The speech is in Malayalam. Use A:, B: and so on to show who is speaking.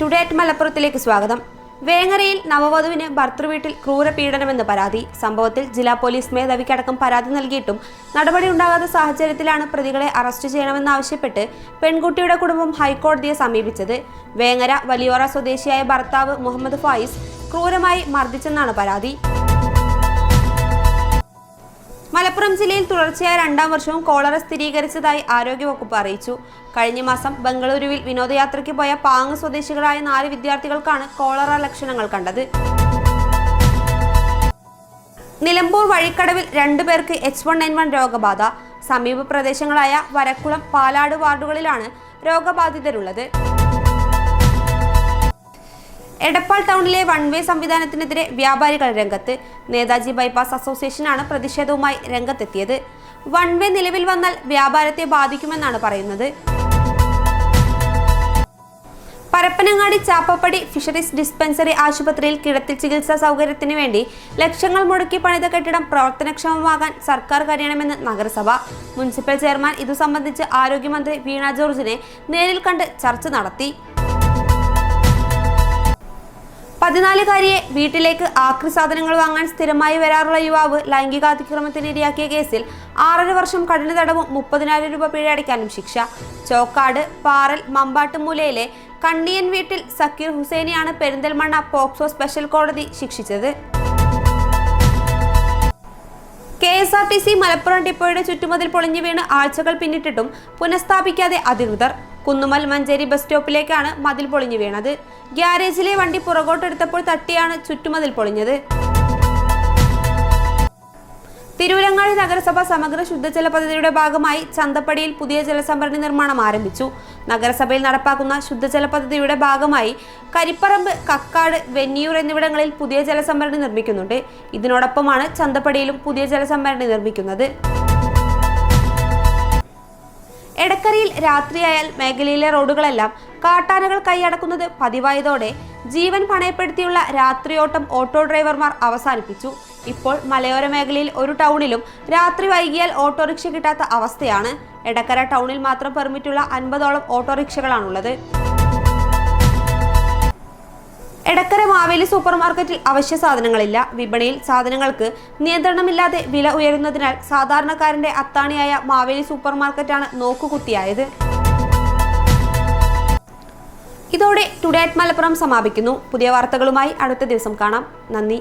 A: ടുഡേ അറ്റ് മലപ്പുറത്തിലേക്ക് സ്വാഗതം. വേങ്ങരയിൽ നവവധുവിന് ഭർത്തൃവീട്ടിൽ ക്രൂരപീഡനമെന്ന് പരാതി. സംഭവത്തിൽ ജില്ലാ പോലീസ് മേധാവിക്കടക്കം പരാതി നൽകിയിട്ടും നടപടിയുണ്ടാകാത്ത സാഹചര്യത്തിലാണ് പ്രതികളെ അറസ്റ്റ് ചെയ്യണമെന്നാവശ്യപ്പെട്ട് പെൺകുട്ടിയുടെ കുടുംബം ഹൈക്കോടതിയെ സമീപിച്ചത്. വേങ്ങര വലിയോറ സ്വദേശിയായ ഭർത്താവ് മുഹമ്മദ് ഫായിസ് ക്രൂരമായി മർദ്ദിച്ചെന്നാണ് പരാതി. മലപ്പുറം ജില്ലയിൽ തുടർച്ചയായ 2ാം വർഷവും കോളറ സ്ഥിരീകരിച്ചതായി ആരോഗ്യവകുപ്പ് അറിയിച്ചു. കഴിഞ്ഞ മാസം ബംഗളൂരുവിൽ വിനോദയാത്രയ്ക്ക് പോയ പാങ്ങ് സ്വദേശികളായ 4 വിദ്യാർത്ഥികൾക്കാണ് കോളറ ലക്ഷണങ്ങൾ കണ്ടത്. നിലമ്പൂർ വഴിക്കടവിൽ 2 പേർക്ക് H1N1 രോഗബാധ. സമീപ പ്രദേശങ്ങളായ വരക്കുളം, പാലാട് വാർഡുകളിലാണ് രോഗബാധിതരുള്ളത്. എടപ്പാൾ ടൗണിലെ വൺവേ സംവിധാനത്തിനെതിരെ വ്യാപാരികൾ രംഗത്ത്. നേതാജി ബൈപ്പാസ് അസോസിയേഷനാണ് പ്രതിഷേധവുമായി രംഗത്തെത്തിയത്. വൺവേ നിലവിൽ വന്നാൽ വ്യാപാരത്തെ ബാധിക്കുമെന്നാണ് പറയുന്നത്. പരപ്പനങ്ങാടി ചാപ്പപ്പടി ഫിഷറീസ് ഡിസ്പെൻസറി ആശുപത്രിയിൽ കിടത്തി ചികിത്സാ സൗകര്യത്തിന് വേണ്ടി ലക്ഷങ്ങൾ മുടക്കി പണിത കെട്ടിടം പ്രവർത്തനക്ഷമമാകാൻ സർക്കാർ കഴിയണമെന്ന് നഗരസഭ. മുനിസിപ്പൽ ചെയർമാൻ ഇതു സംബന്ധിച്ച് ആരോഗ്യമന്ത്രി വീണ ജോർജിനെ നേരിൽ കണ്ട് ചർച്ച നടത്തി. 14-കാരിയെ വീട്ടിലേക്ക് ആക്രി സാധനങ്ങൾ വാങ്ങാൻ സ്ഥിരമായി വരാറുള്ള യുവാവ് ലൈംഗികാതിക്രമത്തിനിരയാക്കിയ കേസിൽ 6.5 വർഷം കഠിന തടവും 30,000 രൂപ പിഴ അടയ്ക്കാനും ശിക്ഷ. ചോക്കാട് പാറൽ മമ്പാട്ടുമൂലയിലെ കണ്ണിയൻ വീട്ടിൽ സക്കീർ ഹുസൈനെയാണ് പെരിന്തൽമണ്ണ പോക്സോ സ്പെഷ്യൽ കോടതി ശിക്ഷിച്ചത്. KSRTC മലപ്പുറം ഡിപ്പോയുടെ ചുറ്റുമതിൽ പൊളിഞ്ഞു വീണ് ആഴ്ചകൾ പിന്നിട്ടിട്ടും പുനഃസ്ഥാപിക്കാതെ അധികൃതർ. കുന്നുമൽ മഞ്ചേരി ബസ് സ്റ്റോപ്പിലേക്കാണ് മതിൽ പൊളിഞ്ഞു വീണത്. ഗ്യാരേജിലെ വണ്ടി പുറകോട്ടെടുത്തപ്പോൾ തട്ടിയാണ് ചുറ്റുമതിൽ പൊളിഞ്ഞത്. തിരൂരങ്ങാടി നഗരസഭ സമഗ്ര ശുദ്ധജല പദ്ധതിയുടെ ഭാഗമായി ചന്തപ്പടിയിൽ പുതിയ ജലസംഭരണി നിർമ്മാണം ആരംഭിച്ചു. നഗരസഭയിൽ നടപ്പാക്കുന്ന ശുദ്ധജല പദ്ധതിയുടെ ഭാഗമായി കരിപ്പറമ്പ്, കക്കാട്, വെന്നിയൂർ എന്നിവിടങ്ങളിൽ പുതിയ ജലസംഭരണി നിർമ്മിക്കുന്നുണ്ട്. ഇതിനോടൊപ്പമാണ് ചന്തപ്പടിയിലും പുതിയ ജലസംഭരണി നിർമ്മിക്കുന്നത്. എടക്കരയിൽ രാത്രിയായാൽ മേഖലയിലെ റോഡുകളെല്ലാം കാട്ടാനകൾ കൈയടക്കുന്നത് പതിവായതോടെ ജീവൻ പണയപ്പെടുത്തിയുള്ള രാത്രിയോട്ടം ഓട്ടോ ഡ്രൈവർമാർ അവസാനിപ്പിച്ചു. ഇപ്പോൾ മലയോര മേഖലയിൽ ഒരു ടൗണിലും രാത്രി വൈകിയാൽ ഓട്ടോറിക്ഷ കിട്ടാത്ത അവസ്ഥയാണ്. എടക്കര ടൗണിൽ മാത്രം പെർമിറ്റുള്ള 50ഓളം ഓട്ടോറിക്ഷകളാണുള്ളത്. എടക്കര മാവേലി സൂപ്പർ മാർക്കറ്റിൽ അവശ്യ സാധനങ്ങളില്ല. വിപണിയിൽ സാധനങ്ങൾക്ക് നിയന്ത്രണമില്ലാതെ വില ഉയരുന്നതിനാൽ സാധാരണക്കാരന്റെ അത്താണിയായ മാവേലി സൂപ്പർ മാർക്കറ്റാണ് നോക്കുകുത്തിയായത്. ഇതോടെ ടുഡേ അറ്റ് മലപ്പുറം സമാപിക്കുന്നു. പുതിയ വാർത്തകളുമായി അടുത്ത ദിവസം കാണാം. നന്ദി.